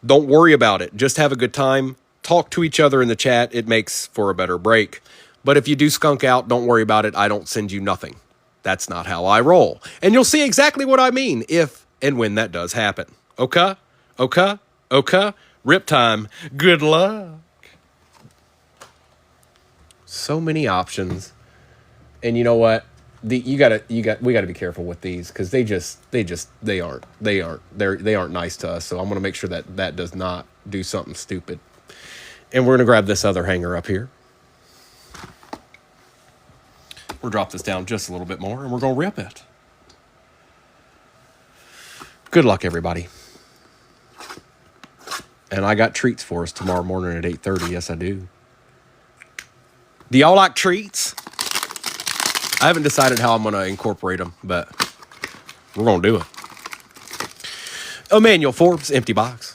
Don't worry about it. Just have a good time. Talk to each other in the chat. It makes for a better break. But if you do skunk out, don't worry about it. I don't send you nothing. That's not how I roll. And you'll see exactly what I mean if and when that does happen. Okay? Okay? Okay? Rip time. Good luck. So many options. And you know what? We gotta be careful with these because they aren't nice to us. So I'm gonna make sure that does not do something stupid. And we're gonna grab this other hanger up here. We'll drop this down just a little bit more and we're gonna rip it. Good luck, everybody. And I got treats for us tomorrow morning at 8:30. Yes, I do. Do y'all like treats? I haven't decided how I'm going to incorporate them, but we're going to do it. Emmanuel Forbes, empty box.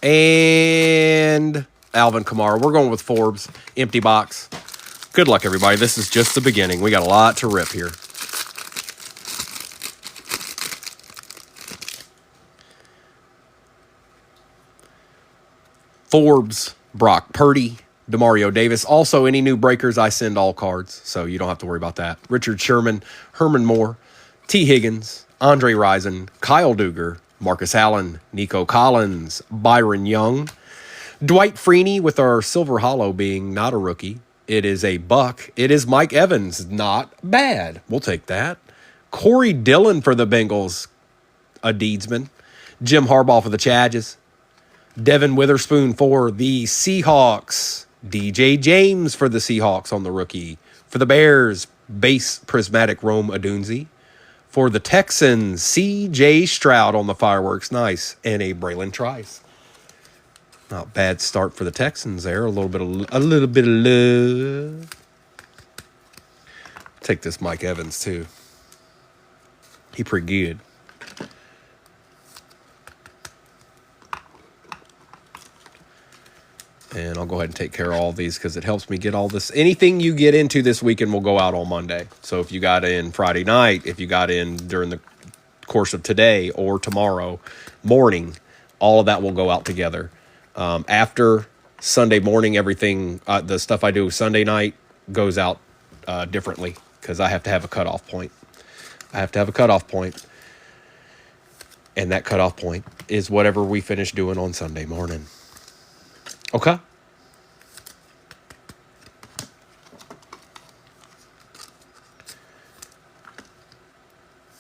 And Alvin Kamara. We're going with Forbes, empty box. Good luck, everybody. This is just the beginning. We got a lot to rip here. Forbes, Brock Purdy, Demario Davis. Also, any new breakers, I send all cards, so you don't have to worry about that. Richard Sherman, Herman Moore, T. Higgins, Andre Rison, Kyle Duggar, Marcus Allen, Nico Collins, Byron Young, Dwight Freeney with our Silver Hollow being not a rookie. It is a buck. It is Mike Evans. Not bad. We'll take that. Corey Dillon for the Bengals, a Deedsman. Jim Harbaugh for the Chargers. Devin Witherspoon for the Seahawks. DJ James for the Seahawks on the rookie. For the Bears, base prismatic Rome Odunze. For the Texans, C.J. Stroud on the fireworks. Nice. And a Braylon Trice. Not bad start for the Texans there. A little bit of love. Take this Mike Evans too. He pretty good. And I'll go ahead and take care of all these because it helps me get all this. Anything you get into this weekend will go out on Monday. So if you got in Friday night, if you got in during the course of today or tomorrow morning, all of that will go out together. After Sunday morning, everything, the stuff I do Sunday night goes out differently because I have to have a cutoff point. And that cutoff point is whatever we finish doing on Sunday morning. Okay.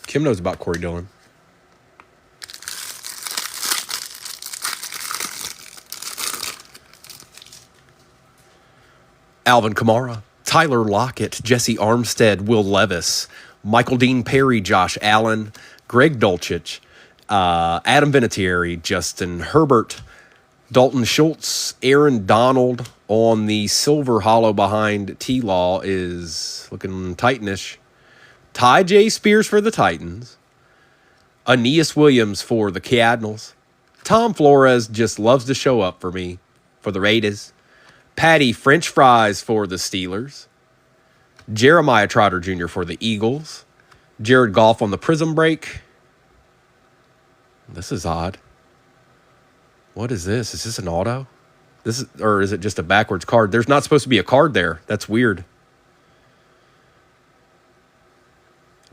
Kim knows about Corey Dillon. Alvin Kamara, Tyler Lockett, Jesse Armstead, Will Levis, Michael Dean Perry, Josh Allen, Greg Dulcich, Adam Vinatieri, Justin Herbert, Dalton Schultz, Aaron Donald on the Silver Hollow behind T-Law is looking Titanish. Ty J. Spears for the Titans. Aeneas Williams for the Cardinals. Tom Flores just loves to show up for me for the Raiders. Patty French Fries for the Steelers. Jeremiah Trotter Jr. for the Eagles. Jared Goff on the Prism Break. This is odd. What is this? Is this an auto? Or is it just a backwards card? There's not supposed to be a card there. That's weird.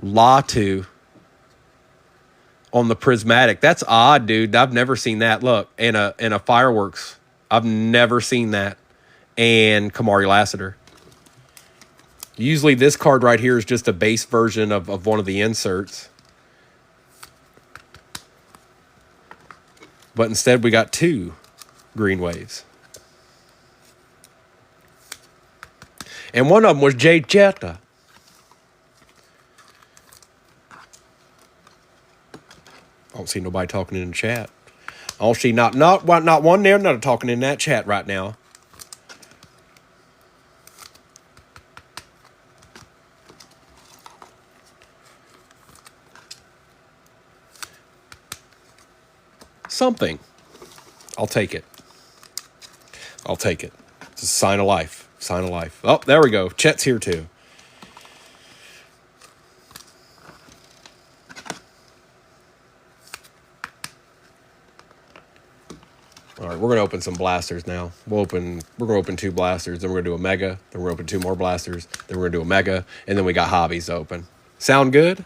Latu on the prismatic. That's odd, dude. I've never seen that. Look, in a fireworks. I've never seen that. And Kamari Lassiter. Usually this card right here is just a base version of one of the inserts. But instead we got two green waves. And one of them was Jay Jetta. I don't see nobody talking in the chat. I don't see not one there, not talking in that chat right now. Something. I'll take it. It's a sign of life. Oh, there we go. Chet's here too. right, we're gonna open some blasters now. We're gonna open 2 blasters, then we're gonna do a mega, then we're gonna open 2 more blasters, then we're gonna do a mega, and then we got hobbies to open. Sound good?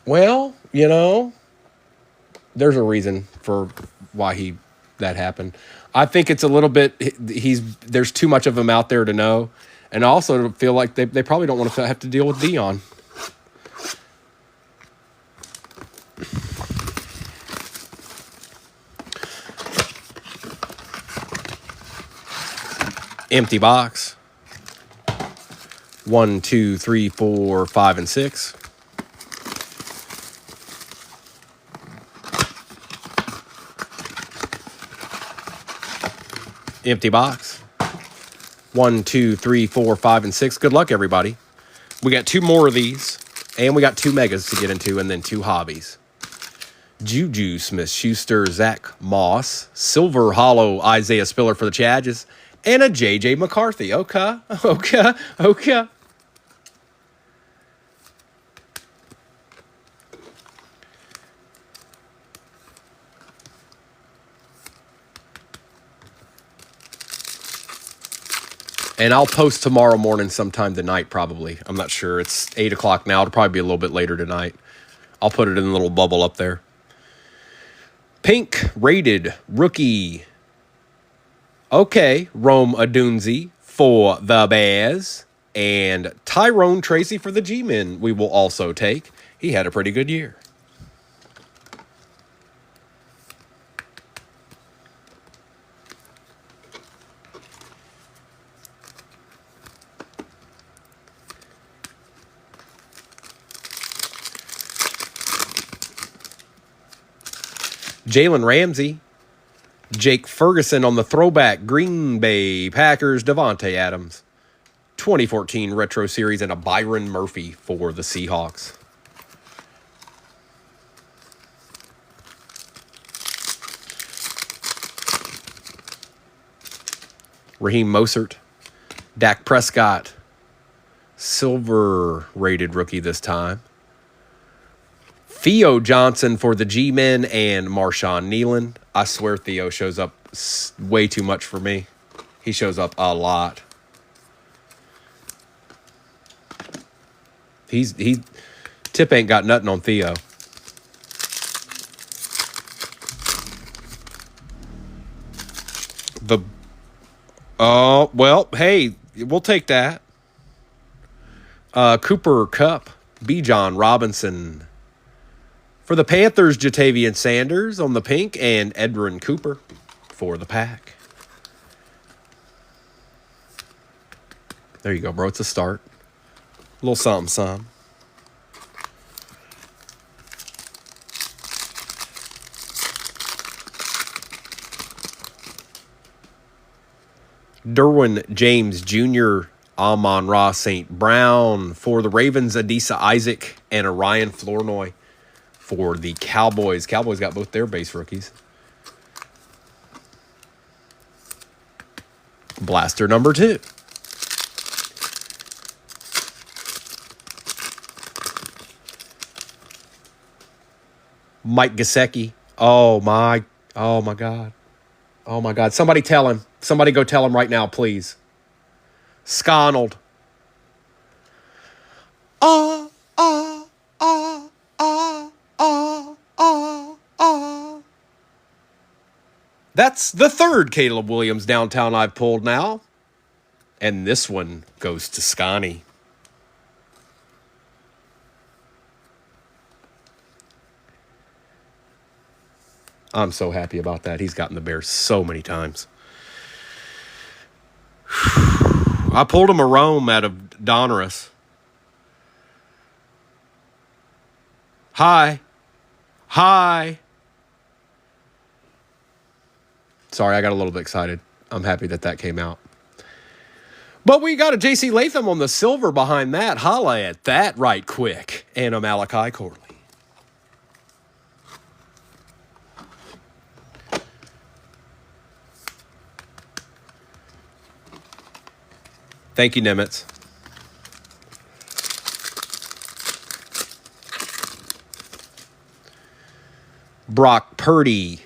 Well, you know, there's a reason for why that happened. I think it's a little bit there's too much of him out there to know, and I also feel like they probably don't want to have to deal with Dion. Empty box. 1, 2, 3, 4, 5, and 6. Empty box. 1, 2, 3, 4, 5, and 6. Good luck, everybody. We got 2 more of these, and we got 2 megas to get into, and then 2 hobbies. Juju Smith-Schuster, Zach Moss, Silver Hollow, Isaiah Spiller for the Chargers, and a J.J. McCarthy. Okay. And I'll post tomorrow morning sometime tonight, probably. I'm not sure. It's 8 o'clock now. It'll probably be a little bit later tonight. I'll put it in a little bubble up there. Pink rated rookie. Okay, Rome Odunze for the Bears. And Tyrone Tracy for the G-Men we will also take. He had a pretty good year. Jalen Ramsey, Jake Ferguson on the throwback, Green Bay Packers, Devontae Adams, 2014 Retro Series, and a Byron Murphy for the Seahawks. Raheem Mostert, Dak Prescott, silver rated rookie this time. Theo Johnson for the G-Men and Marshawn Nealon. I swear Theo shows up way too much for me. He shows up a lot. Tip ain't got nothing on Theo. Well, hey, we'll take that. Cooper Kupp, Bijan Robinson. For the Panthers, Jatavian Sanders on the pink and Edrin Cooper for the Pack. There you go, bro. It's a start. A little something. Derwin James Jr., Amon-Ra St. Brown. For the Ravens, Adisa Isaac and Orion Flournoy. For the Cowboys. Cowboys got both their base rookies. Blaster number 2. Mike Gesicki. Oh my God. Oh my God. Somebody tell him. Somebody go tell him right now, please. Sconald. That's the third Caleb Williams downtown I've pulled now. And this one goes to Scotty. I'm so happy about that. He's gotten the Bears so many times. I pulled him a Rome out of Donruss. Hi. Sorry, I got a little bit excited. I'm happy that came out. But we got a J.C. Latham on the silver behind that. Holla at that right quick. And a Malachi Corley. Thank you, Nimitz. Brock Purdy,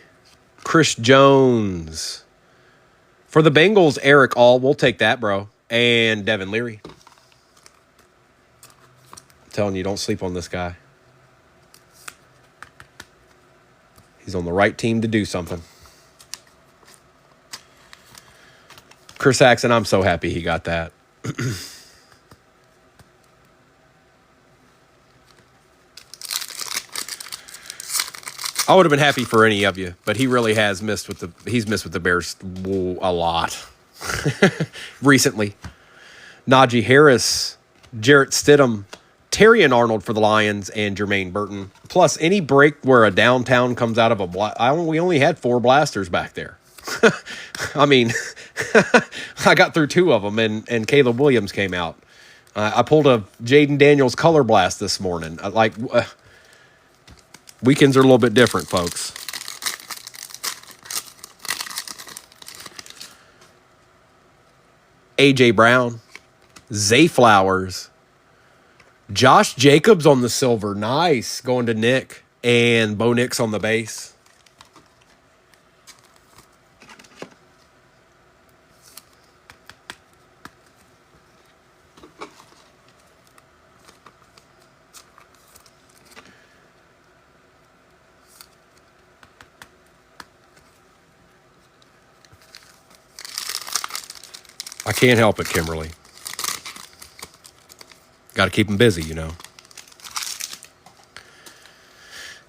Chris Jones. For the Bengals, Eric All. We'll take that, bro. And Devin Leary. I'm telling you, don't sleep on this guy. He's on the right team to do something. Chris Saxon, I'm so happy he got that. I would have been happy for any of you, but he really has missed with the Bears a lot recently. Najee Harris, Jarrett Stidham, Terry and Arnold for the Lions, and Jermaine Burton. Plus, any break where a downtown comes out of a we only had 4 blasters back there. I mean, I got through 2 of them, and Caleb Williams came out. I pulled a Jaden Daniels color blast this morning. Weekends are a little bit different, folks. A.J. Brown, Zay Flowers, Josh Jacobs on the silver. Nice. Going to Nick. And Bo Nix on the base. I can't help it, Kimberly. Got to keep them busy, you know.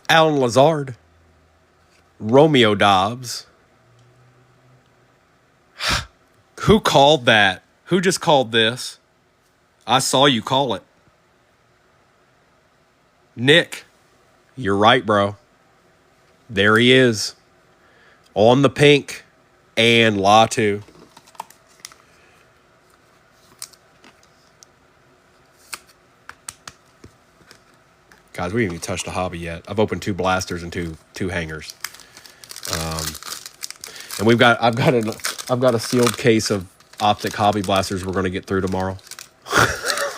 Alan Lazard. Romeo Dobbs. Who called that? Who just called this? I saw you call it. Nick. You're right, bro. There he is. On the pink. And Latu. Guys, we haven't even touched a hobby yet. I've opened 2 blasters and two hangers, and I've got a sealed case of optic hobby blasters we're going to get through tomorrow.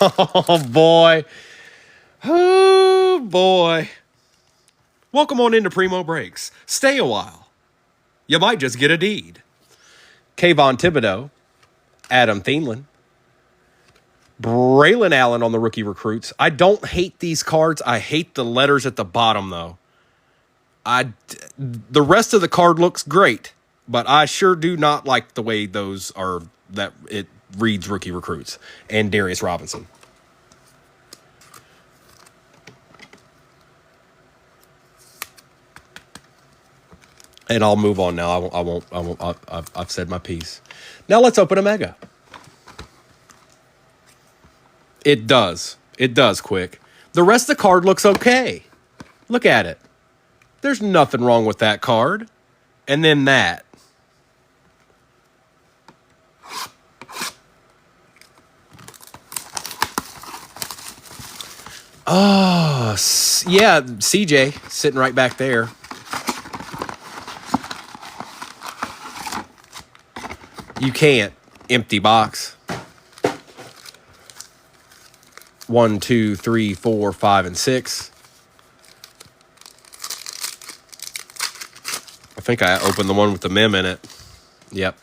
Oh boy, oh boy! Welcome on into Primo Breaks. Stay a while. You might just get a deed. Kayvon Thibodeau, Adam Thielen. Braylon Allen on the rookie recruits. I don't hate these cards. I hate the letters at the bottom, though. The rest of the card looks great, but I sure do not like the way those are, that it reads rookie recruits. And Darius Robinson. And I'll move on now. I won't. I've said my piece. Now let's open a mega. It does. It does, Quick. The rest of the card looks okay. Look at it. There's nothing wrong with that card. And then that. Oh, yeah, CJ sitting right back there. You can't. Empty box. 1, 2, 3, 4, 5, and 6. I think I opened the one with the mem in it. Yep.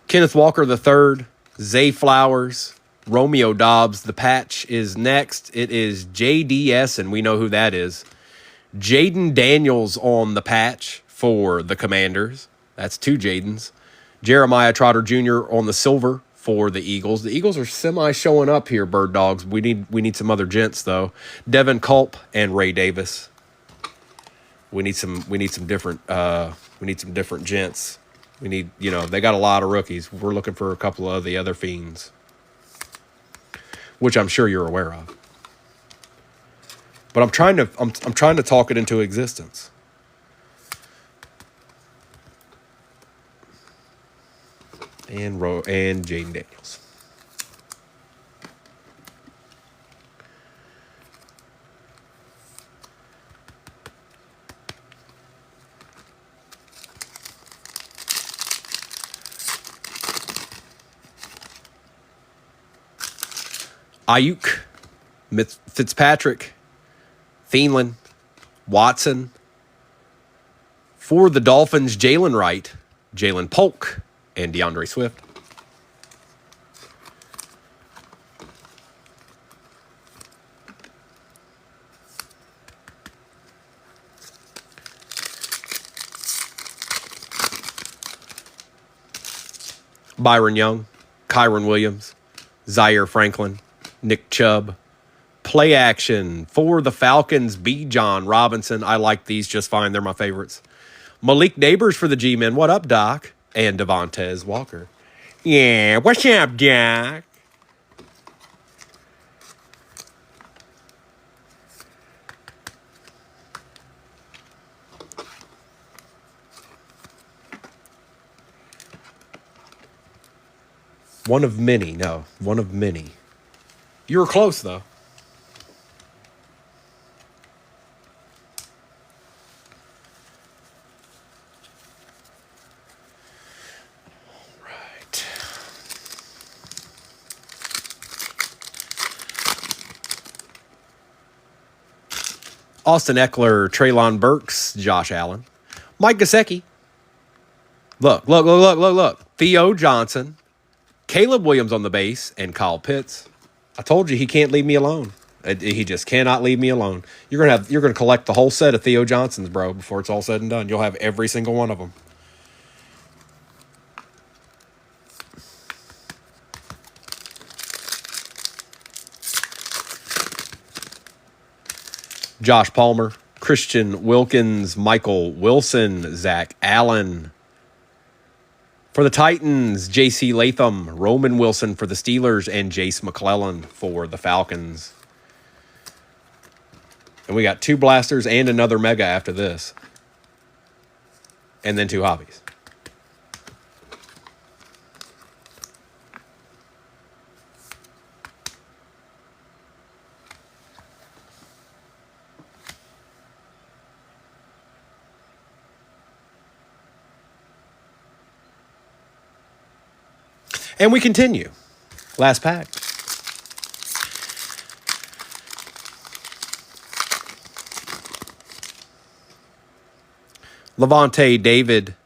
Kenneth Walker III, Zay Flowers, Romeo Dobbs. The patch is next. It is JDS, and we know who that is. Jaden Daniels on the patch for the Commanders. That's 2 Jadens. Jeremiah Trotter Jr. on the silver for the Eagles. The Eagles are semi showing up here, Bird Dogs. We need some other gents though. Devin Culp and Ray Davis. We need some different gents. We need, they got a lot of rookies. We're looking for a couple of the other fiends, which I'm sure you're aware of. But I'm trying to talk it into existence. And Jaden Daniels. Ayuk, Fitzpatrick, Thielen, Watson, For the Dolphins, Jalen Wright, Jalen Polk, and DeAndre Swift. Byron Young, Kyron Williams, Zaire Franklin, Nick Chubb. Play action for the Falcons, B. John Robinson. I like these just fine. They're my favorites. Malik Neighbors for the G-Men. What up, Doc? And Devontae Walker. Yeah, what's up, Doc? One of many. No, one of many. You were close, though. Austin Eckler, Treylon Burks, Josh Allen, Mike Gesicki. Look. Theo Johnson, Caleb Williams on the base, and Kyle Pitts. I told you he can't leave me alone. He just cannot leave me alone. You're gonna collect the whole set of Theo Johnsons, bro, before it's all said and done. You'll have every single one of them. Josh Palmer, Christian Wilkins, Michael Wilson, Zach Allen. For the Titans, J.C. Latham, Roman Wilson for the Steelers, and Jace McClellan for the Falcons. And we got 2 blasters and another mega after this. And then 2 hobbies. And we continue. Last pack. Levante David,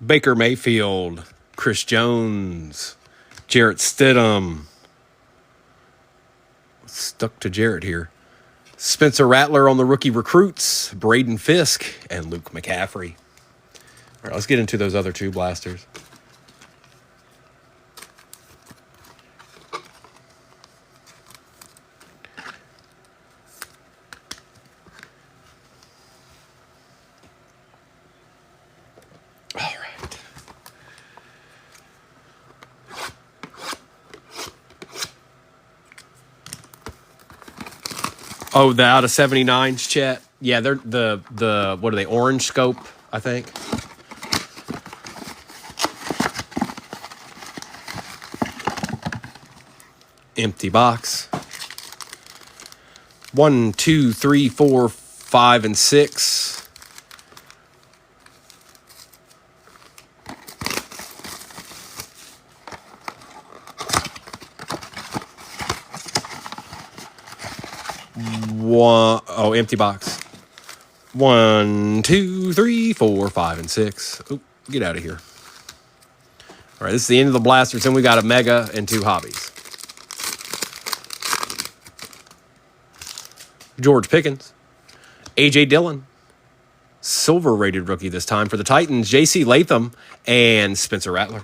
Baker Mayfield, Chris Jones, Jarrett Stidham. Stuck to Jarrett here. Spencer Rattler on the rookie recruits, Braden Fisk, and Luke McCaffrey. All right, let's get into those other 2 blasters. Oh, the out of 79s, Chet. Yeah, they're the what are they? Orange scope, I think. Empty box. 1, 2, 3, 4, 5, and 6. Empty box. 1, 2, 3, 4, 5, and 6. Oop, get out of here. All right, this is the end of the blasters. Then we got a mega and 2 hobbies. George Pickens, A.J. Dillon, silver rated rookie this time for the Titans, J.C. Latham, and Spencer Rattler.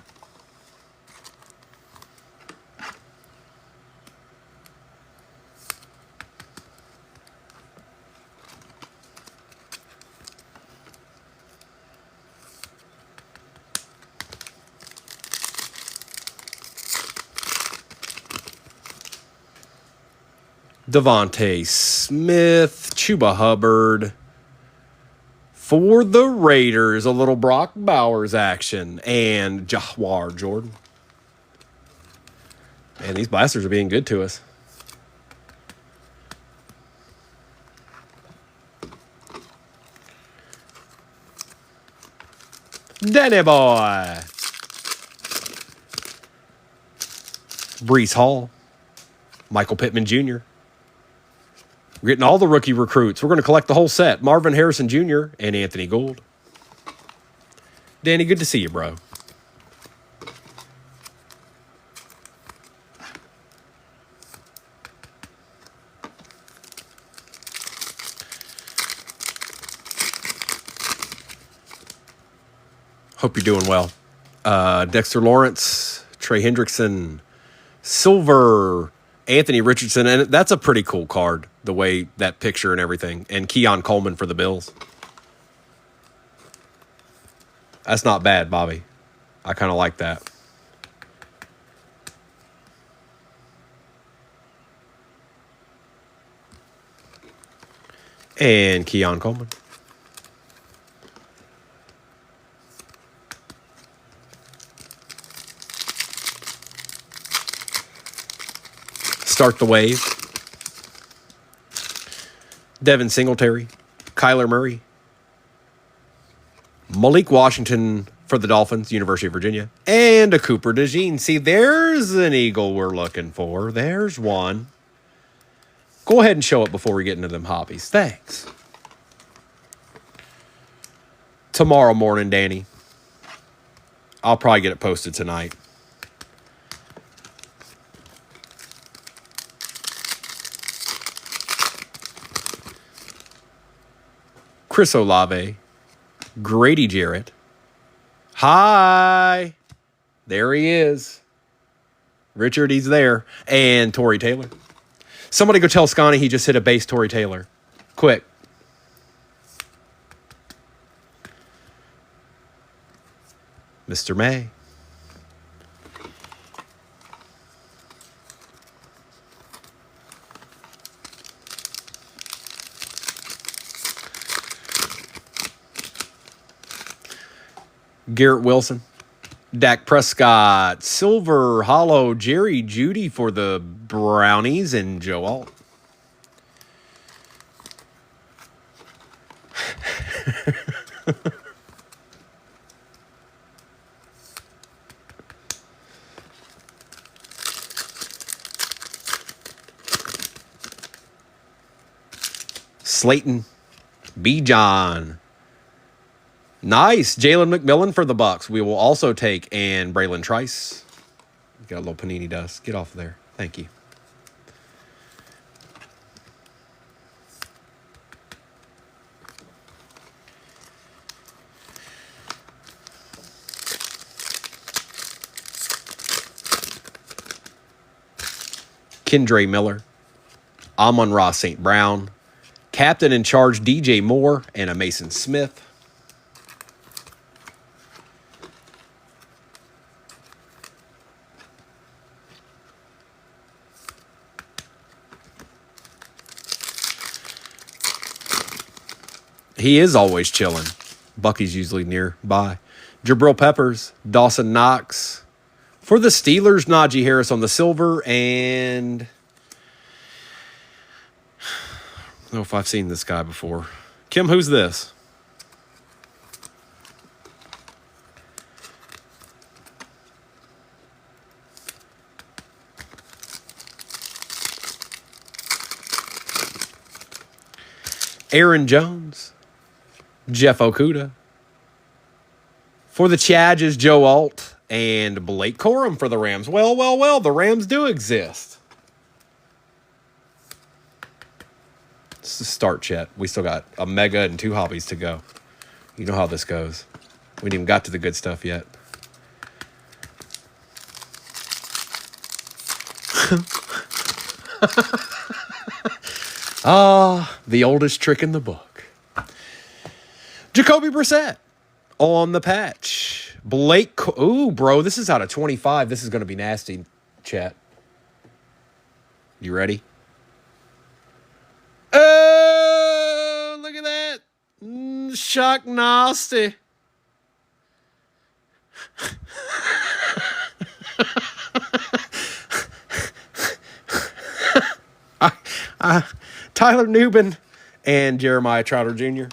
Devontae Smith, Chuba Hubbard. For the Raiders, a little Brock Bowers action. And Jahwar Jordan. Man, these blasters are being good to us. Danny boy. Breece Hall. Michael Pittman Jr. We're getting all the rookie recruits. We're going to collect the whole set. Marvin Harrison Jr. and Anthony Gould. Danny, good to see you, bro. Hope you're doing well. Dexter Lawrence, Trey Hendrickson, Silver, Anthony Richardson, and that's a pretty cool card, the way that picture and everything. And Keon Coleman for the Bills. That's not bad, Bobby. I kind of like that. And Keon Coleman. Start the wave. Devin Singletary, Kyler Murray, Malik Washington for the Dolphins, University of Virginia, and a Cooper DeJean. See, there's an Eagle we're looking for. There's one. Go ahead and show it before we get into them hobbies. Thanks. Tomorrow morning, Danny. I'll probably get it posted tonight. Chris Olave, Grady Jarrett. Hi. There he is. Richard, he's there. And Torrey Taylor. Somebody go tell Scotty he just hit a base Torrey Taylor. Quick. Mr. May. Garrett Wilson, Dak Prescott, Silver, Hollow, Jerry Jeudy for the Brownies, and Joe Alt. Slayton, B. John. Nice. Jalen McMillan for the Bucks. We will also take and Braylon Trice. Got a little panini dust. Get off of there. Thank you. Kendre Miller, Amon-Ra St. Brown, Captain in Charge DJ Moore, and a Mason Smith. He is always chilling. Bucky's usually nearby. Jabril Peppers, Dawson Knox. For the Steelers, Najee Harris on the silver. And I don't know if I've seen this guy before. Kim, who's this? Aaron Jones. Jeff Okuda. For the Chargers, Joe Alt. And Blake Corum for the Rams. Well, the Rams do exist. It's the start, Chet. We still got a mega and 2 hobbies to go. You know how this goes. We ain't even got to the good stuff yet. The oldest trick in the book. Jacoby Brissett on the patch. Blake, ooh, bro, this is out of 25. This is going to be nasty, chat. You ready? Oh, look at that. Shock nasty. Tyler Newbin and Jeremiah Trotter Jr.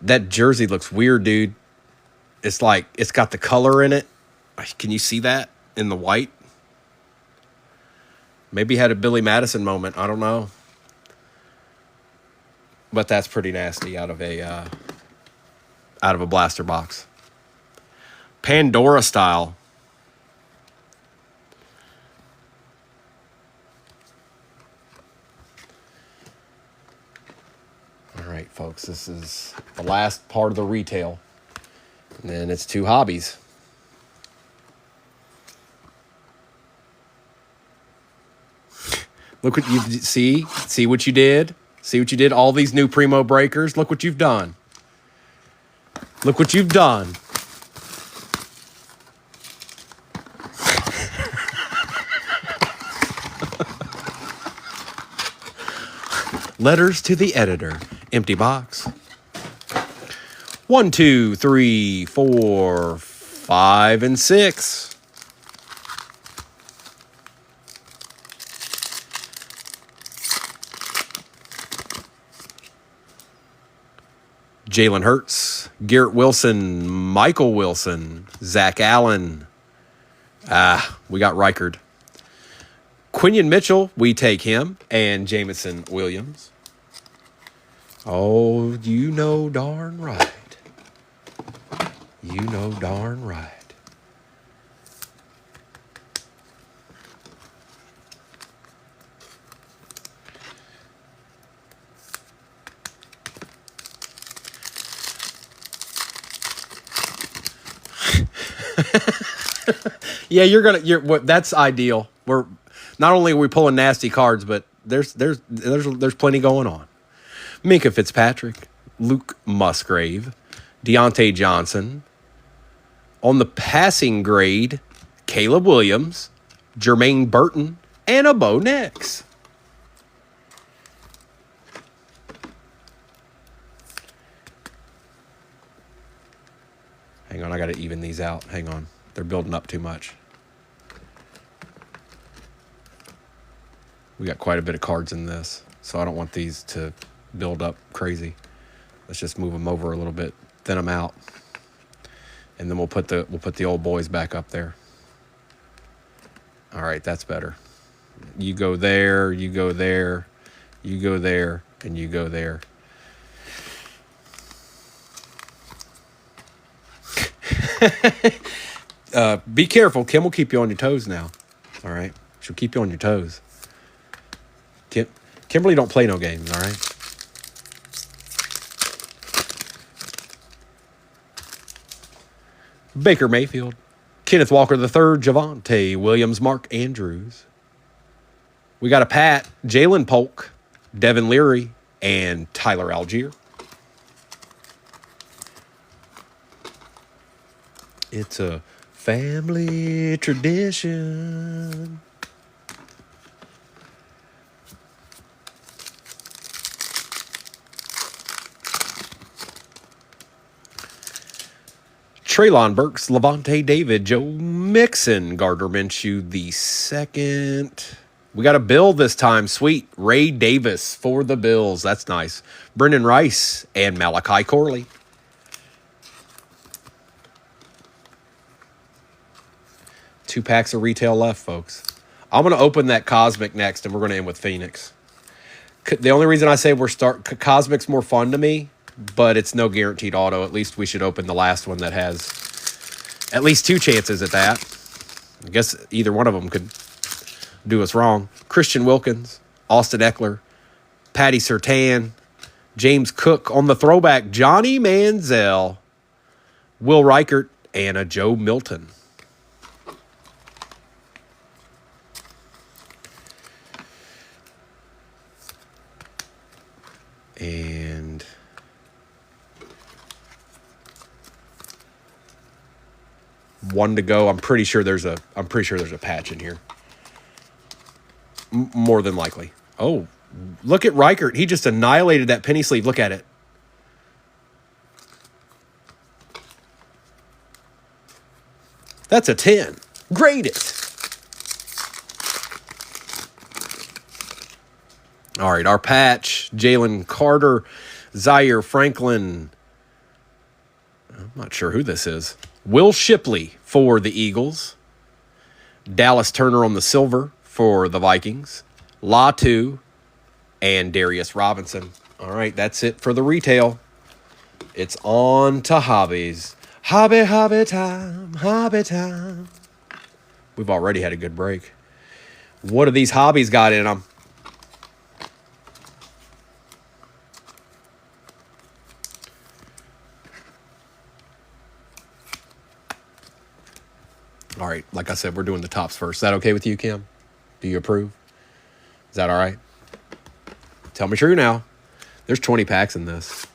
That jersey looks weird, dude. It's like it's got the color in it. Can you see that in the white? Maybe had a Billy Madison moment. I don't know. But that's pretty nasty out of a blaster box. Pandora style. All right, folks. This is the last part of the retail. And then it's 2 hobbies. Look what you see. See what you did. See what you did. All these new Primo breakers. Look what you've done. Look what you've done. Letters to the editor. Empty box. 1, 2, 3, 4, 5, and 6. Jalen Hurts, Garrett Wilson, Michael Wilson, Zach Allen. We got Reichard. Quinion Mitchell, we take him, and Jamison Williams. Oh, you know darn right. You know darn right. Yeah, that's ideal. We're not only are we pulling nasty cards, but there's plenty going on. Minka Fitzpatrick, Luke Musgrave, Deontay Johnson. On the passing grade, Caleb Williams, Jermaine Burton, and a Bo Nix. Hang on, I got to even these out. Hang on. They're building up too much. We got quite a bit of cards in this, so I don't want these to build up crazy. Let's just move them over a little bit, thin them out, and then we'll put the old boys back up there. All right, that's better. You go there, you go there, you go there, and you go there. Be careful. Kim will keep you on your toes now. All right? She'll keep you on your toes. Kimberly don't play no games, all right? Baker Mayfield, Kenneth Walker III, Javonte Williams, Mark Andrews. We got a Pat, Jalen Polk, Devin Leary, and Tyler Algier. It's a family tradition. Treylon Burks, Levante David, Joe Mixon, Gardner Minshew the second. We got a Bill this time. Sweet. Ray Davis for the Bills. That's nice. Brendan Rice and Malachi Corley. Two packs of retail left, folks. I'm going to open that Cosmic next, and we're going to end with Phoenix. The only reason I say Cosmic's more fun to me, but it's no guaranteed auto. At least we should open the last one that has at least two chances at that. I guess either one of them could do us wrong. Christian Wilkins, Austin Eckler, Patty Surtain, James Cook on the throwback, Johnny Manziel, Will Reichert, and a Joe Milton. And one to go. I'm pretty sure there's a patch in here. More than likely. Oh, look at Reichert. He just annihilated that penny sleeve. Look at it. That's a 10. Grade it. All right, our patch, Jalen Carter, Zaire Franklin. I'm not sure who this is. Will Shipley for the Eagles. Dallas Turner on the silver for the Vikings. Latu and Darius Robinson. All right, that's it for the retail. It's on to hobbies. Hobby time, hobby time. We've already had a good break. What do these hobbies got in them? All right, like I said, we're doing the tops first. Is that okay with you, Kim? Do you approve? Is that all right? Tell me true now. There's 20 packs in this.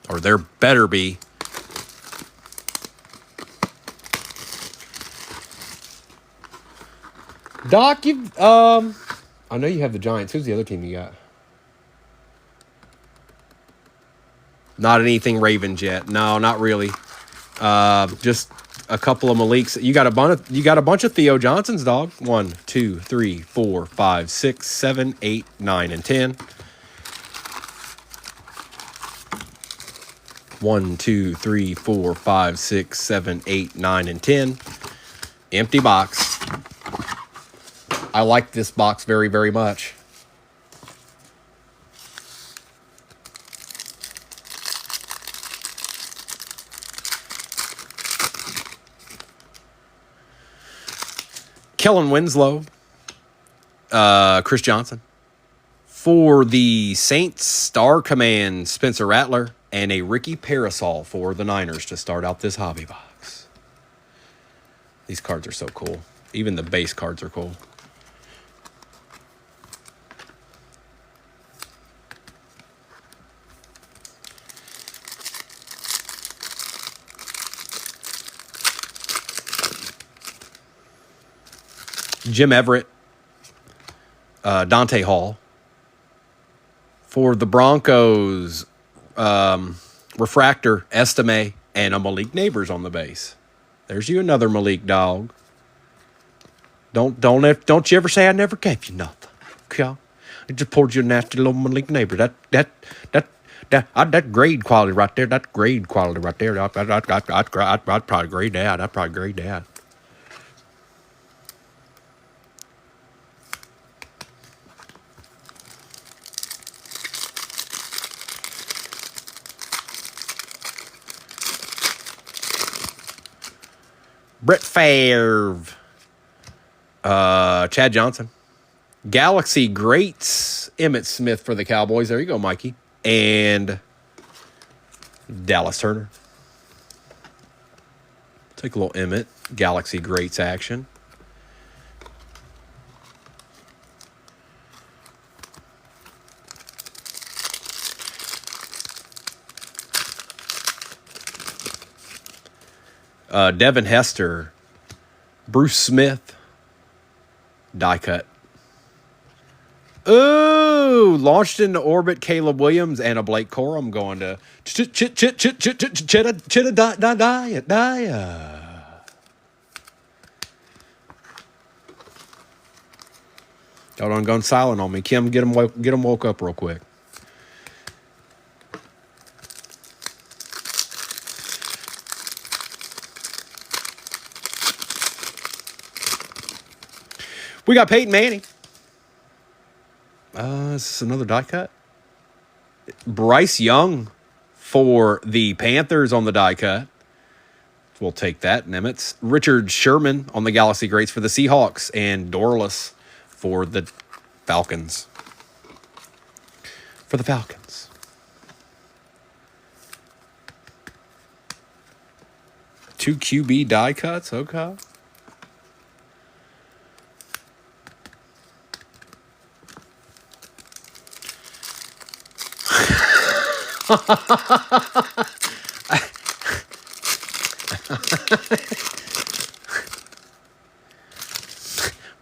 Or there better be. Doc, you I know you have the Giants. Who's the other team you got? Not anything Ravens yet. No, not really. Just a couple of Malik's. You got a bunch of Theo Johnsons, dog. 1, 2, 3, 4, 5, 6, 7, 8, 9, and 10. 1, 2, 3, 4, 5, 6, 7, 8, 9, and 10. Empty box. I like this box very, very much. Kellen Winslow, Chris Johnson. For the Saints, Star Command, Spencer Rattler, and a Ricky Parasol for the Niners to start out this hobby box. These cards are so cool. Even the base cards are cool. Jim Everett, Dante Hall. For the Broncos, Refractor, Estime, and a Malik Neighbors on the base. There's you another Malik, dog. Don't you ever say I never gave you nothing. Okay? I just poured you a nasty little Malik Neighbor. That grade quality right there. That grade quality right there. I'd probably grade that. I'd probably grade that. Brett Favre, Chad Johnson, Galaxy Greats, Emmitt Smith for the Cowboys. There you go, Mikey. And Dallas Turner. Take a little Emmitt, Galaxy Greats action. Devin Hester, Bruce Smith, die cut. Ooh, launched into orbit, Caleb Williams and a Blake Corum going to die. Y'all done gone silent on me. Kim, get them woke up real quick. We got Peyton Manning. Is this another die cut? Bryce Young for the Panthers on the die cut. We'll take that, Nimitz. Richard Sherman on the Galaxy Greats for the Seahawks. And Dorless for the Falcons. For the Falcons. Two QB die cuts? Okay.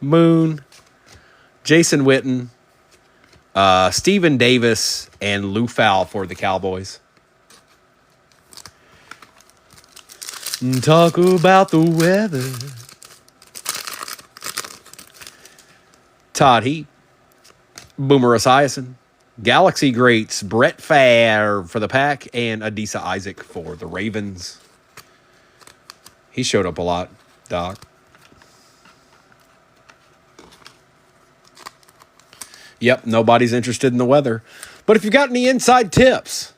Moon, Jason Witten, Stephen Davis, and Lou Fowl for the Cowboys. Talk about the weather. Todd Heap, Boomer Esiason, Galaxy greats Brett Favre for the Pack and Adisa Isaac for the Ravens. He showed up a lot, Doc. Yep, nobody's interested in the weather. But if you've got any inside tips,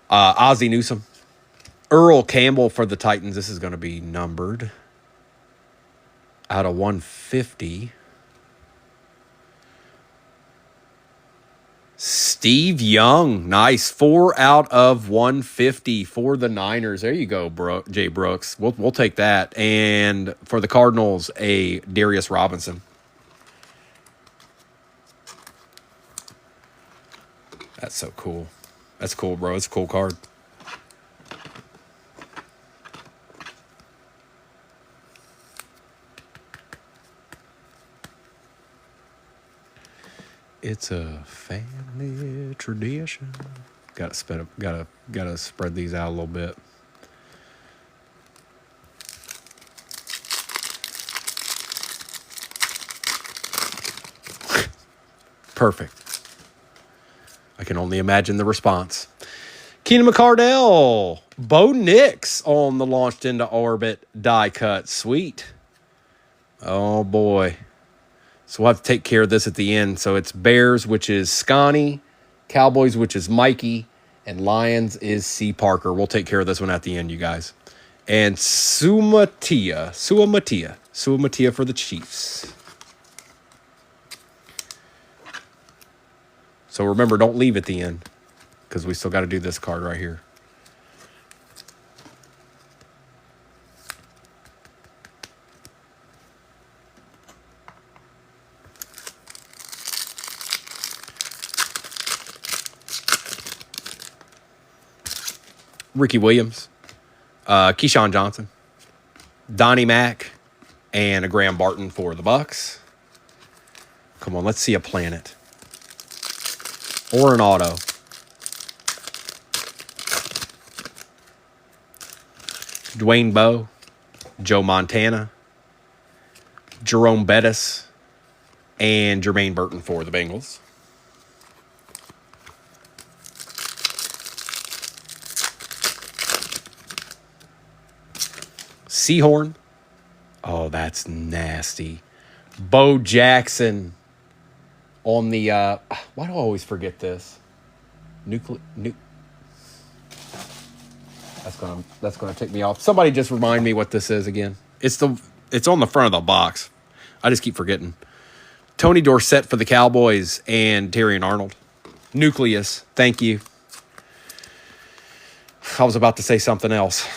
Ozzie Newsome, Earl Campbell for the Titans. This is going to be numbered out of 150. Steve Young, nice. 4 out of 150 for the Niners. There you go, Jay Brooks. We'll take that. And for the Cardinals, a Darius Robinson. That's so cool. That's cool, bro. It's a cool card. It's a family tradition. Gotta spread these out a little bit. Perfect. I can only imagine the response. Keenan McCardell, Bo Nix on the launched into orbit die cut. Sweet. Oh boy. So we'll have to take care of this at the end. So it's Bears, which is Scotty, Cowboys, which is Mikey, and Lions is C. Parker. We'll take care of this one at the end, you guys. And Suamatia for the Chiefs. So remember, don't leave at the end because we still got to do this card right here. Ricky Williams, Keyshawn Johnson, Donnie Mack, and a Graham Barton for the Bucks. Come on, let's see a planet. Or an auto. Dwayne Bowe, Joe Montana, Jerome Bettis, and Jermaine Burton for the Bengals. Seahorn. Oh, that's nasty. Bo Jackson on the why do I always forget this? That's gonna take me off. Somebody just remind me what this is again. It's on the front of the box. I just keep forgetting. Tony Dorsett for the Cowboys and Terrion Arnold. Nucleus. Thank you. I was about to say something else.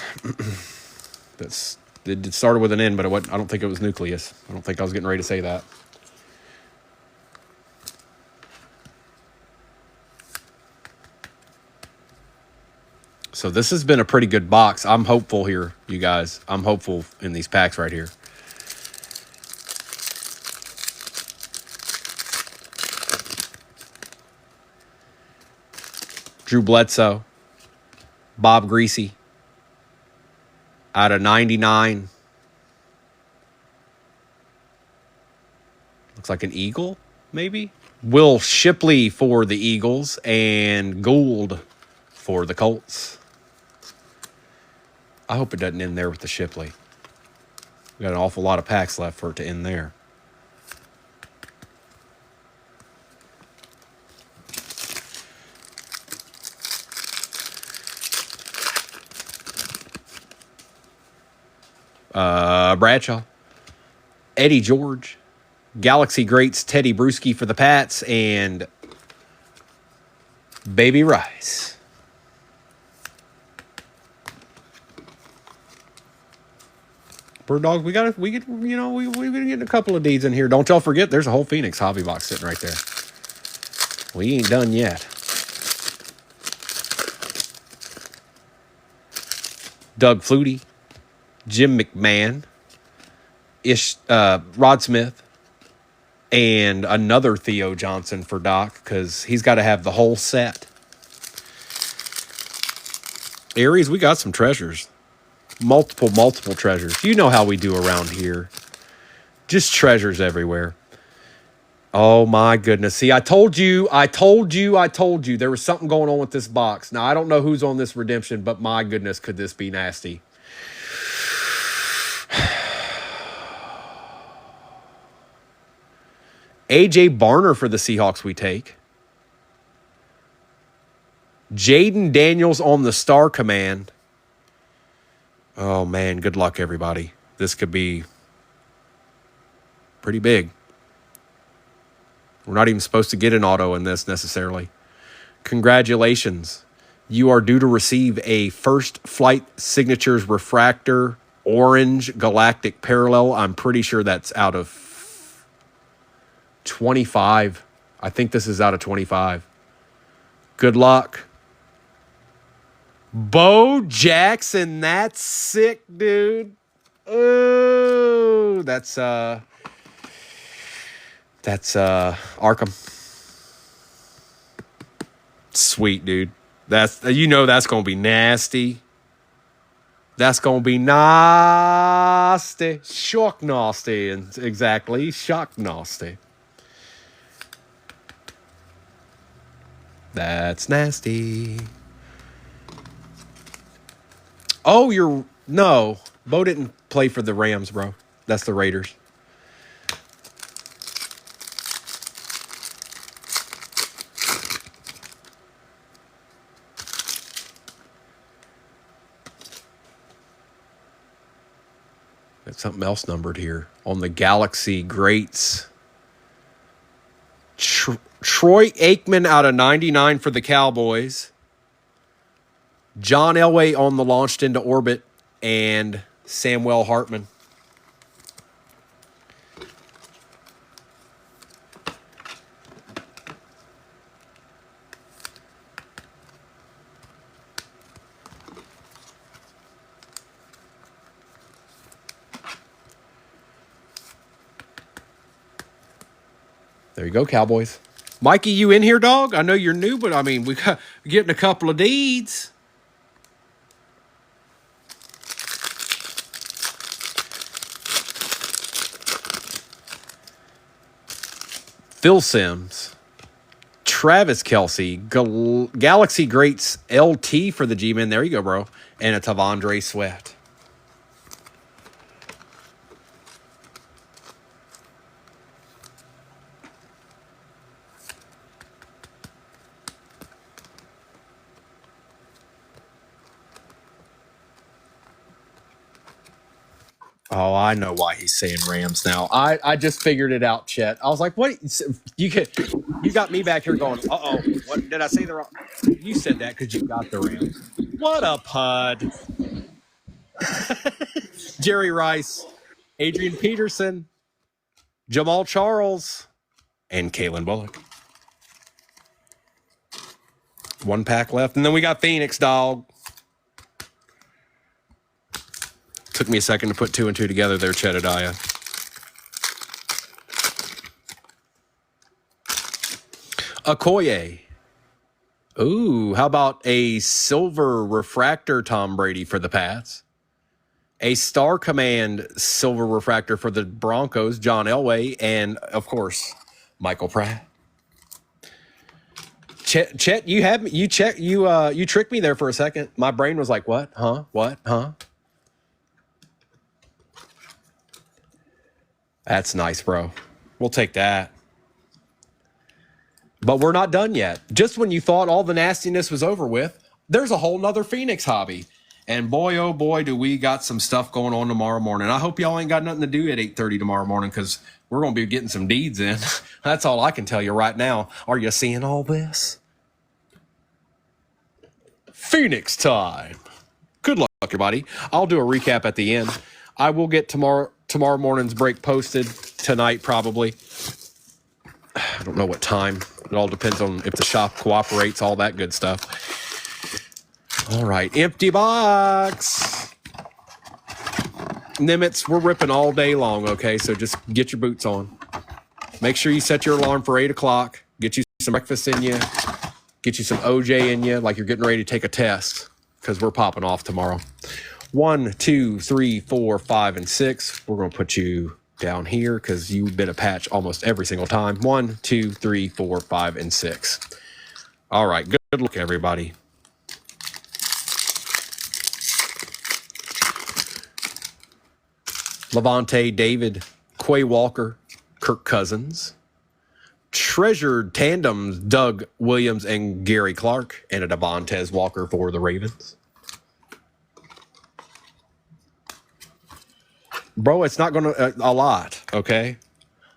It started with an N, but I don't think it was Nucleus. I don't think I was getting ready to say that. So this has been a pretty good box. I'm hopeful here, you guys. I'm hopeful in these packs right here. Drew Bledsoe. Bob Greasy. Out of 99. Looks like an Eagle, maybe? Will Shipley for the Eagles and Gould for the Colts. I hope it doesn't end there with the Shipley. We got an awful lot of packs left for it to end there. Bradshaw, Eddie George, Galaxy Greats Teddy Bruschi for the Pats, and Baby Rice. Bird Dog, we're gonna get a couple of deeds in here. Don't y'all forget, there's a whole Phoenix hobby box sitting right there. We ain't done yet. Doug Flutie, Jim McMahon, Rod Smith, and another Theo Johnson for Doc because he's got to have the whole set. Aries, we got some treasures. Multiple treasures. You know how we do around here. Just treasures everywhere. Oh my goodness. See, I told you. There was something going on with this box. Now, I don't know who's on this redemption, but my goodness, could this be nasty? A.J. Barner for the Seahawks we take. Jaden Daniels on the Star Command. Oh, man. Good luck, everybody. This could be pretty big. We're not even supposed to get an auto in this necessarily. Congratulations. You are due to receive a First Flight Signatures Refractor Orange Galactic Parallel. I'm pretty sure that's out of 25. I think this is out of 25. Good luck. Bo Jackson, that's sick, dude. Oh, that's Arkham. Sweet, dude. That's gonna be nasty. That's gonna be nasty. Shock nasty, and exactly. Shock nasty. That's nasty. Oh, no. Bo didn't play for the Rams, bro. That's the Raiders. Got something else numbered here on the Galaxy Greats. Troy Aikman out of 99 for the Cowboys. John Elway on the Launched into Orbit, and Samuel Hartman. There you go, Cowboys. Mikey, you in here, dog? I know you're new, but I mean, we're getting a couple of deeds. Phil Simms, Travis Kelce, Galaxy Greats LT for the G-Men. There you go, bro. And a Tavondre Sweat. Oh, I know why he's saying Rams now. I just figured it out, Chet. I was like, what? You got me back here going, uh-oh. What did I say the wrong? You said that because you got the Rams. What a pud. Jerry Rice, Adrian Peterson, Jamal Charles, and Kalen Bullock. One pack left. And then we got Phoenix, dog. Took me a second to put 2 and 2 together there, Jedediah. Okoye. Ooh, how about a silver refractor Tom Brady for the Pats? A Star Command silver refractor for the Broncos, John Elway, and, of course, Michael Pratt. Chet, you tricked me there for a second. My brain was like, what? Huh? What? Huh? That's nice, bro. We'll take that. But we're not done yet. Just when you thought all the nastiness was over with, there's a whole nother Phoenix hobby. And boy, oh boy, do we got some stuff going on tomorrow morning. I hope y'all ain't got nothing to do at 8:30 tomorrow morning because we're going to be getting some deeds in. That's all I can tell you right now. Are you seeing all this? Phoenix time. Good luck, everybody. I'll do a recap at the end. I will get tomorrow morning's break posted tonight, probably. I don't know what time. It all depends on if the shop cooperates, all that good stuff. All right, empty box. Nimitz, we're ripping all day long, okay? So just get your boots on. Make sure you set your alarm for 8 o'clock. Get you some breakfast in you. Get you some OJ in you like you're getting ready to take a test because we're popping off tomorrow. 1, 2, 3, 4, 5, and 6. We're going to put you down here because you've been a patch almost every single time. 1, 2, 3, 4, 5, and 6. All right. Good luck, everybody. Levante David, Quay Walker, Kirk Cousins. Treasured tandems, Doug Williams and Gary Clark, and a Devontae Walker for the Ravens. Bro, it's not going to, a lot, okay?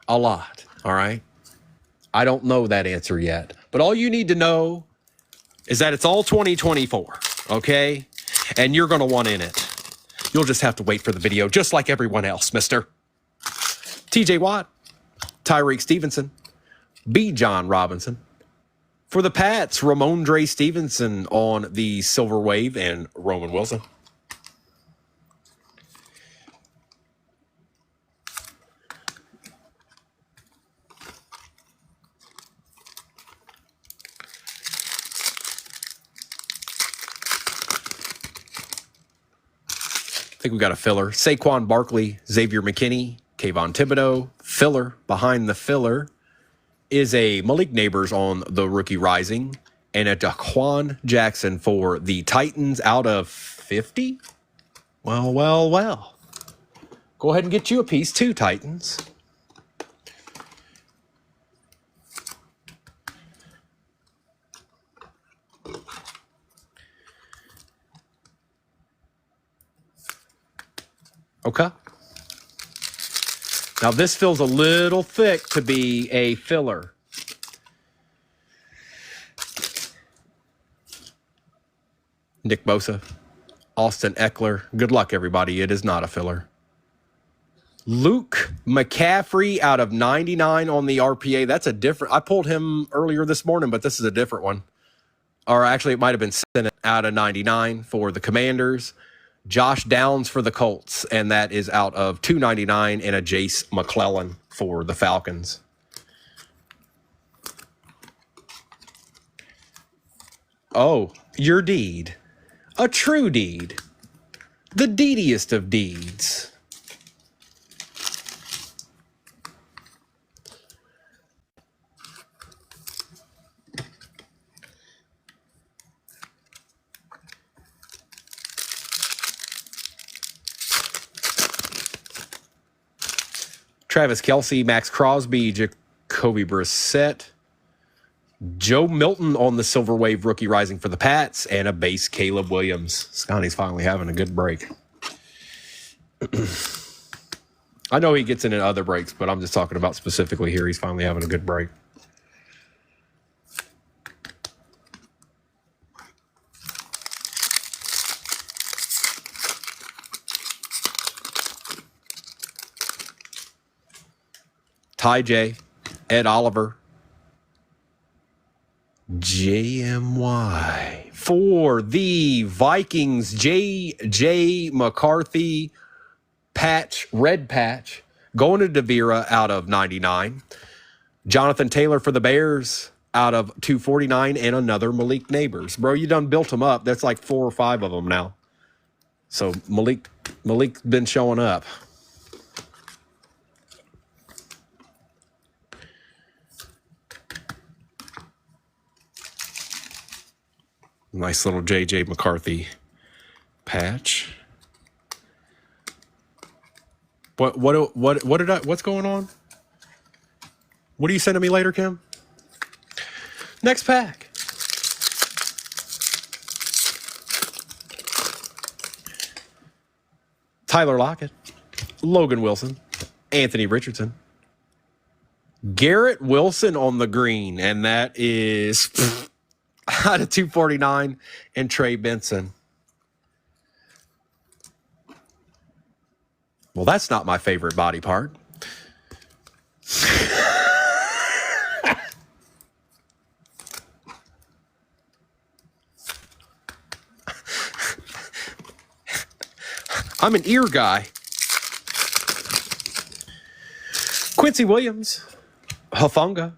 A lot, all right? I don't know that answer yet. But all you need to know is that it's all 2024, okay? And you're going to want in it. You'll just have to wait for the video, just like everyone else, mister. TJ Watt, Tyreek Stevenson, B. John Robinson. For the Pats, Ramondre Stevenson on the Silver Wave and Roman Wilson. I think we got a filler. Saquon Barkley, Xavier McKinney, Kayvon Thibodeau. Filler behind the filler is a Malik Neighbors on the Rookie Rising and a Daquan Jackson for the Titans out of 50. Well. Go ahead and get you a piece too, Titans. Okay. Now this feels a little thick to be a filler. Nick Bosa, Austin Eckler. Good luck, everybody. It is not a filler. Luke McCaffrey out of 99 on the RPA. That's a different. I pulled him earlier this morning, but this is a different one. Or actually, it might have been sent out of 99 for the Commanders. Josh Downs for the Colts, and that is out of 299, and a Jace McClellan for the Falcons. Oh, your deed. A true deed. The deediest of deeds. Travis Kelce, Max Crosby, Jacoby Brissett, Joe Milton on the Silver Wave Rookie Rising for the Pats, and a base Caleb Williams. Scotty's finally having a good break. I know he gets in other breaks, but I'm just talking about specifically here. He's finally having a good break. Ty J, Ed Oliver, JMY. For the Vikings, J.J. McCarthy, patch, red patch, going to Devera out of 99. Jonathan Taylor for the Bears out of 249, and another Malik Neighbors. Bro, you done built them up. That's like 4 or 5 of them now. So Malik's been showing up. Nice little J.J. McCarthy patch. What's going on? What are you sending me later, Kim? Next pack. Tyler Lockett, Logan Wilson, Anthony Richardson, Garrett Wilson on the green, and that is out of 249, and Trey Benson. Well, that's not my favorite body part. I'm an ear guy. Quincy Williams, Hufanga,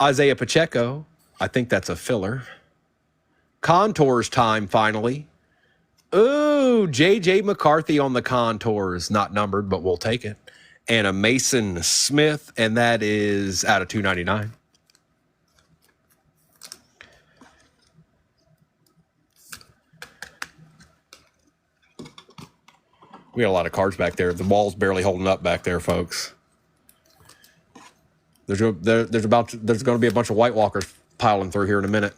Isaiah Pacheco. I think that's a filler. Contours time, finally. Ooh, J.J. McCarthy on the contours. Not numbered, but we'll take it. And a Mason Smith, and that is out of 299. We got a lot of cards back there. The wall's barely holding up back there, folks. There's going to be a bunch of White Walkers piling through here in a minute.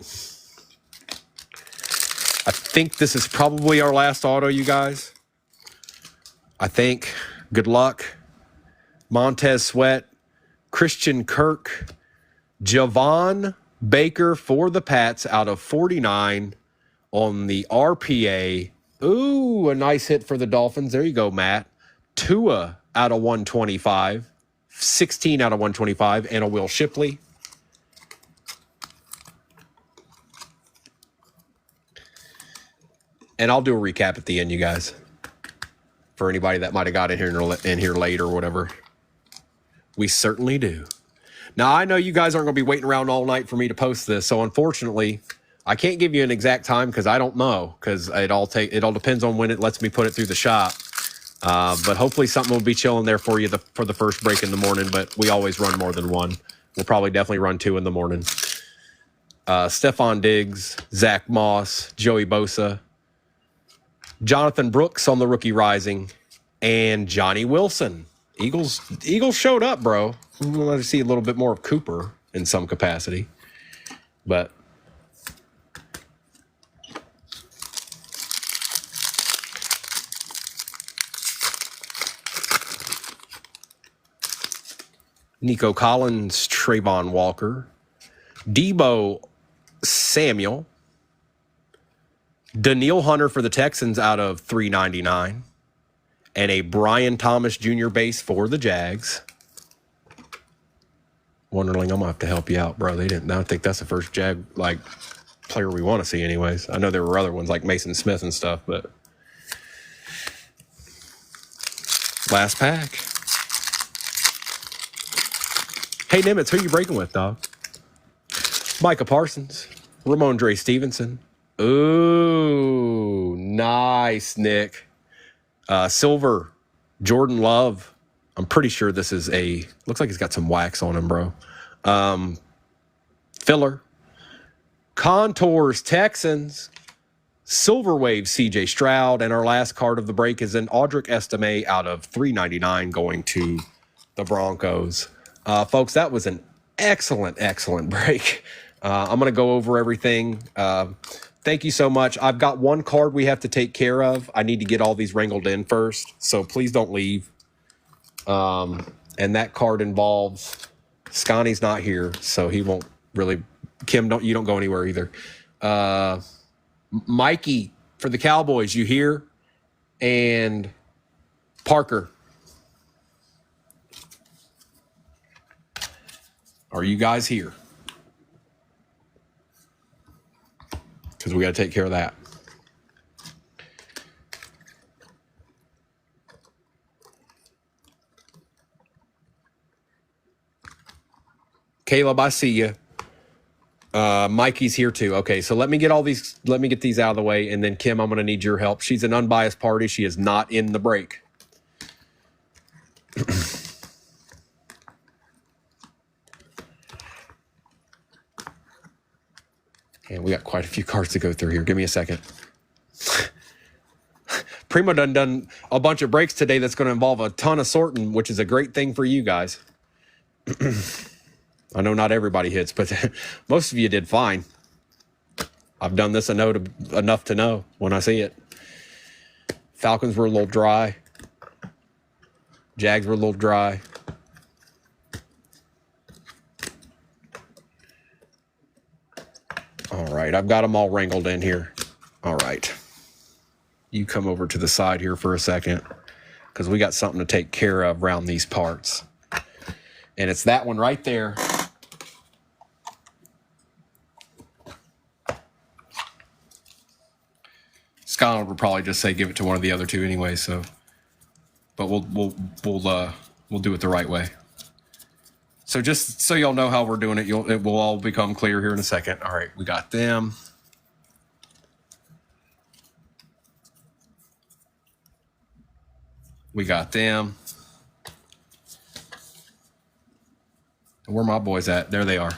I think this is probably our last auto, you guys. I think. Good luck. Montez Sweat, Christian Kirk, Javon Baker for the Pats out of 49 on the RPA. Ooh, a nice hit for the Dolphins. There you go, Matt. Tua out of 125. 16 out of 125. And a Will Shipley. And I'll do a recap at the end, you guys. For anybody that might have got in here late or whatever. We certainly do. Now, I know you guys aren't going to be waiting around all night for me to post this. So, unfortunately, I can't give you an exact time because I don't know. Because it all depends on when it lets me put it through the shop. But hopefully something will be chilling there for you for the first break in the morning. But we always run more than one. We'll probably definitely run 2 in the morning. Stephon Diggs, Zach Moss, Joey Bosa, Jonathan Brooks on the rookie rising, and Johnny Wilson. Eagles showed up, bro. We want to see a little bit more of Cooper in some capacity. But Nico Collins, Trayvon Walker, Debo Samuel, Daniil Hunter for the Texans out of 399. And a Brian Thomas Jr. base for the Jags. Wonderling, I'm going to have to help you out, bro. I don't think that's the first Jag player we want to see anyways. I know there were other ones like Mason Smith and stuff, but last pack. Hey, Nimitz, who you breaking with, dog? Micah Parsons, Ramondre Stevenson. Ooh, nice, Nick. Silver, Jordan Love. I'm pretty sure this is looks like he's got some wax on him, bro. Filler. Contours, Texans. Silver Wave, CJ Stroud. And our last card of the break is an Audric Estime out of 399 going to the Broncos. Folks, that was an excellent break. I'm going to go over everything. Thank you so much. I've got one card we have to take care of. I need to get all these wrangled in first, so please don't leave. And that card involves Scotty's not here, so he won't really. Kim, you don't go anywhere either. Mikey for the Cowboys, you here? And Parker, are you guys here? Because we got to take care of that. Caleb, I see you. Mikey's here too. Okay, so let me get these out of the way, and then Kim, I'm going to need your help. She's an unbiased party. She is not in the break. And we got quite a few cards to go through here. Give me a second. Primo done a bunch of breaks today that's going to involve a ton of sorting, which is a great thing for you guys. I know not everybody hits, but most of you did fine. I've done this enough to know when I see it. Falcons were a little dry. Jags were a little dry. All right, I've got them all wrangled in here. All right. You come over to the side here for a second because we got something to take care of around these parts. And it's that one right there. Scott would probably just say give it to one of the other two anyway, so but we'll do it the right way. So just so y'all know how we're doing it, it will all become clear here in a second. All right, we got them. We got them. Where my boys at? There they are.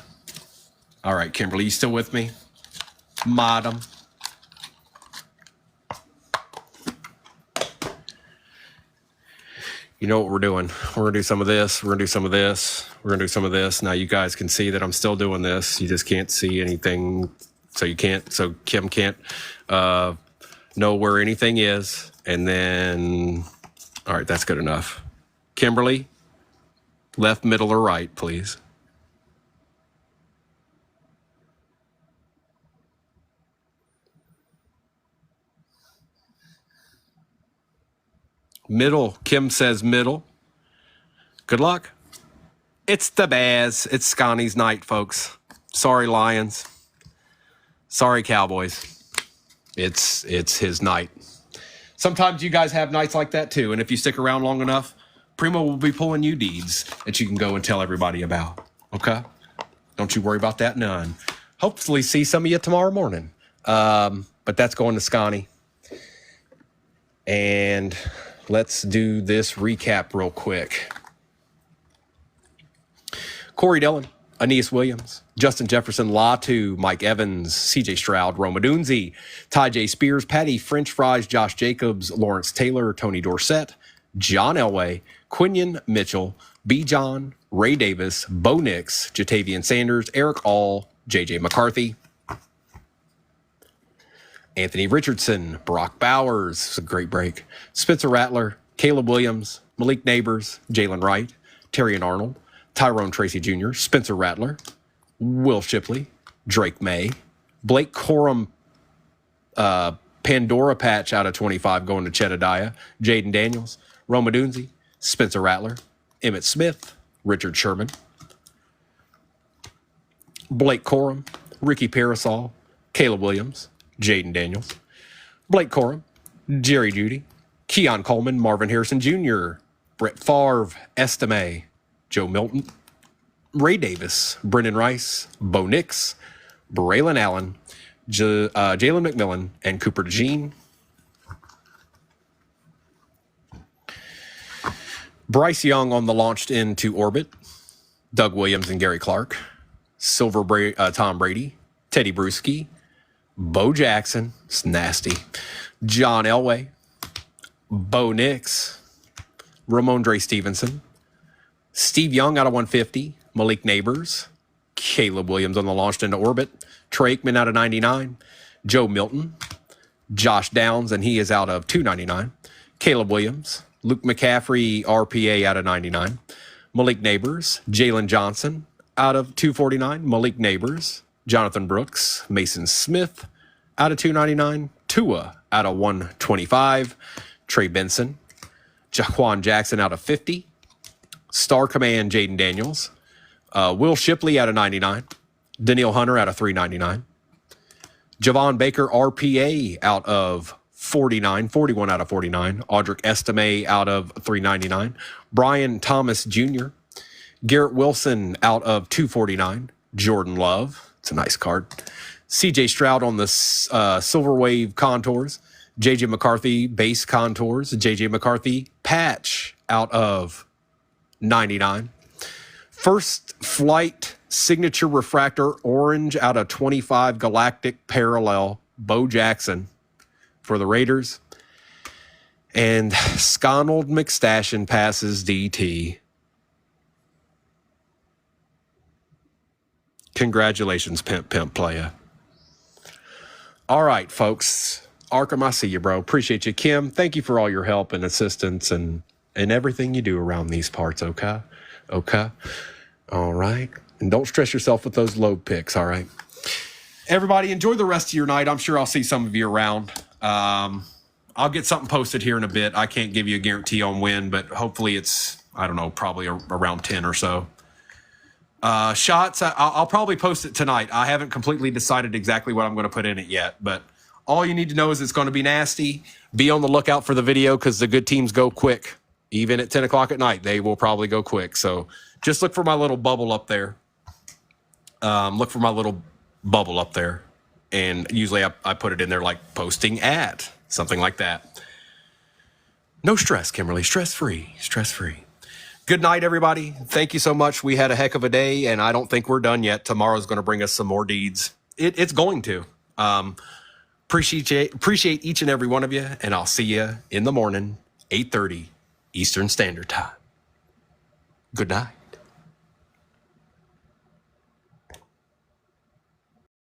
All right, Kimberly, you still with me? Mod them. You know what we're doing. We're going to do some of this. We're going to do some of this. We're going to do some of this. Now you guys can see that I'm still doing this. You just can't see anything. So you can't. So Kim can't know where anything is. And then, all right, that's good enough. Kimberly, left, middle, or right, please. Middle. Kim says middle. Good luck. It's the Bears. It's Scotty's night, folks. Sorry, Lions. Sorry, Cowboys. It's his night. Sometimes you guys have nights like that too, and if you stick around long enough, Primo will be pulling you deeds that you can go and tell everybody about. Okay? Don't you worry about that none. Hopefully see some of you tomorrow morning. But that's going to Scotty. And let's do this recap real quick. Corey Dillon, Aeneas Williams, Justin Jefferson, Latu, Mike Evans, CJ Stroud, Roma Dunzi, Ty J. Spears, Patty French Fries, Josh Jacobs, Lawrence Taylor, Tony Dorsett, John Elway, Quinion Mitchell, B. John, Ray Davis, Bo Nix, Jatavian Sanders, Eric All, JJ McCarthy, Anthony Richardson, Brock Bowers, it's a great break, Spencer Rattler, Caleb Williams, Malik Neighbors, Jalen Wright, Terrion Arnold, Tyrone Tracy Jr., Spencer Rattler, Will Shipley, Drake May, Blake Corum, Pandora Patch out of 25 going to Jedediah, Jaden Daniels, Roma Dunzi, Spencer Rattler, Emmett Smith, Richard Sherman, Blake Corum, Ricky Parasol, Caleb Williams, Jaden Daniels, Blake Corum, Jerry Judy, Keon Coleman, Marvin Harrison Jr., Brett Favre, Estime, Joe Milton, Ray Davis, Brendan Rice, Bo Nix, Braylon Allen, Jalen McMillan, and Cooper DeJean. Bryce Young on the launched into orbit, Doug Williams and Gary Clark, Tom Brady, Teddy Bruschi, Bo Jackson, it's nasty, John Elway, Bo Nix, Ramondre Stevenson, Steve Young out of 150, Malik Neighbors, Caleb Williams on the launched into orbit, Trey Aikman out of 99, Joe Milton, Josh Downs, and he is out of 299, Caleb Williams, Luke McCaffrey, RPA out of 99, Malik Neighbors, Jalen Johnson out of 249, Malik Neighbors, Jonathan Brooks, Mason Smith out of 299, Tua out of 125, Trey Benson, Jaquan Jackson out of 50, Star Command Jaden Daniels, Will Shipley out of 99, Daniil Hunter out of 399, Javon Baker RPA out of 41 out of 49, Audric Estime out of 399, Brian Thomas Jr., Garrett Wilson out of 249, Jordan Love, it's a nice card, CJ Stroud on the Silver Wave contours, JJ McCarthy base contours, JJ McCarthy patch out of 99. First Flight Signature Refractor Orange out of 25 Galactic Parallel, Bo Jackson for the Raiders. And Sconald McStashin passes DT. Congratulations, Pimp Playa. All right, folks. Arkham, I see you, bro. Appreciate you. Kim, thank you for all your help and assistance and everything you do around these parts, okay? Okay? All right. And don't stress yourself with those load picks, all right? Everybody, enjoy the rest of your night. I'm sure I'll see some of you around. I'll get something posted here in a bit. I can't give you a guarantee on when, but hopefully it's, I don't know, probably around 10 or so. Shots, I'll probably post it tonight. I haven't completely decided exactly what I'm going to put in it yet, but all you need to know is it's going to be nasty. Be on the lookout for the video because the good teams go quick. Even at 10 o'clock at night, they will probably go quick. So just look for my little bubble up there. Look for my little bubble up there. And usually I put it in there like posting at, something like that. No stress, Kimberly. Stress free. Stress free. Good night, everybody. Thank you so much. We had a heck of a day, and I don't think we're done yet. Tomorrow's going to bring us some more deeds. It's going to. Appreciate each and every one of you, and I'll see you in the morning, 8:30 Eastern Standard Time. Good night.